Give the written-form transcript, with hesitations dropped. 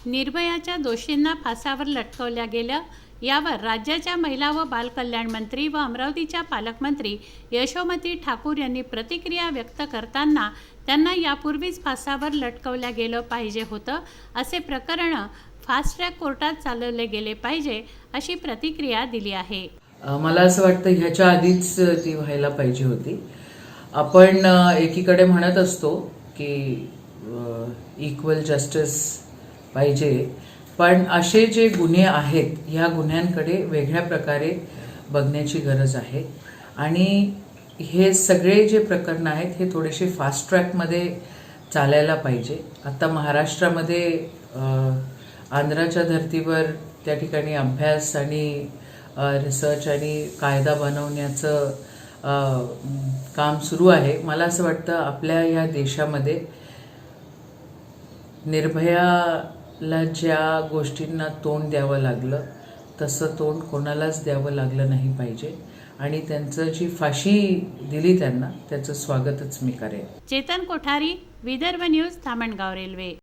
निर्भयाच्या दोषींना फासावर लटकवल्या गेलं यावर राज्याच्या महिला व बालकल्याण मंत्री व अमरावतीच्या पालकमंत्री यशोमती ठाकूर यांनी प्रतिक्रिया व्यक्त करताना त्यांना यापूर्वीच फासावर लटकवल्या गेलं पाहिजे होतं, असे प्रकरण फास्ट ट्रॅक कोर्टात चालवले गेले पाहिजे अशी प्रतिक्रिया दिली आहे। मला असं वाटतं ह्याच्या आधीच ती व्हायला पाहिजे होती। आपण एकीकडे म्हणत असतो की इक्वल जस्टिस पाहिजे, पण असे जे गुन्हे आहेत ह्या गुन्ह्यांकडे वेगळ्या प्रकारे बघण्याची गरज आहे आणि हे सगळे जे प्रकरण आहेत हे थोडेसे फास्ट ट्रॅकमध्ये चालायला पाहिजे। आता महाराष्ट्रामध्ये आंध्राच्या धर्तीवर त्या ठिकाणी अभ्यास आणि रिसर्च आणि कायदा बनवण्याचं काम सुरू आहे। मला असं वाटतं आपल्या या देशामध्ये निर्भयाला ज्या गोष्टींना तोंड द्यावं लागलं तसं तोंड कोणालाच द्यावं लागलं नाही पाहिजे आणि त्यांचं जी फाशी दिली त्यांना त्याचं स्वागतच मी करेन। Chetan Kothari, Vidarbha news, Dhamangaon railway.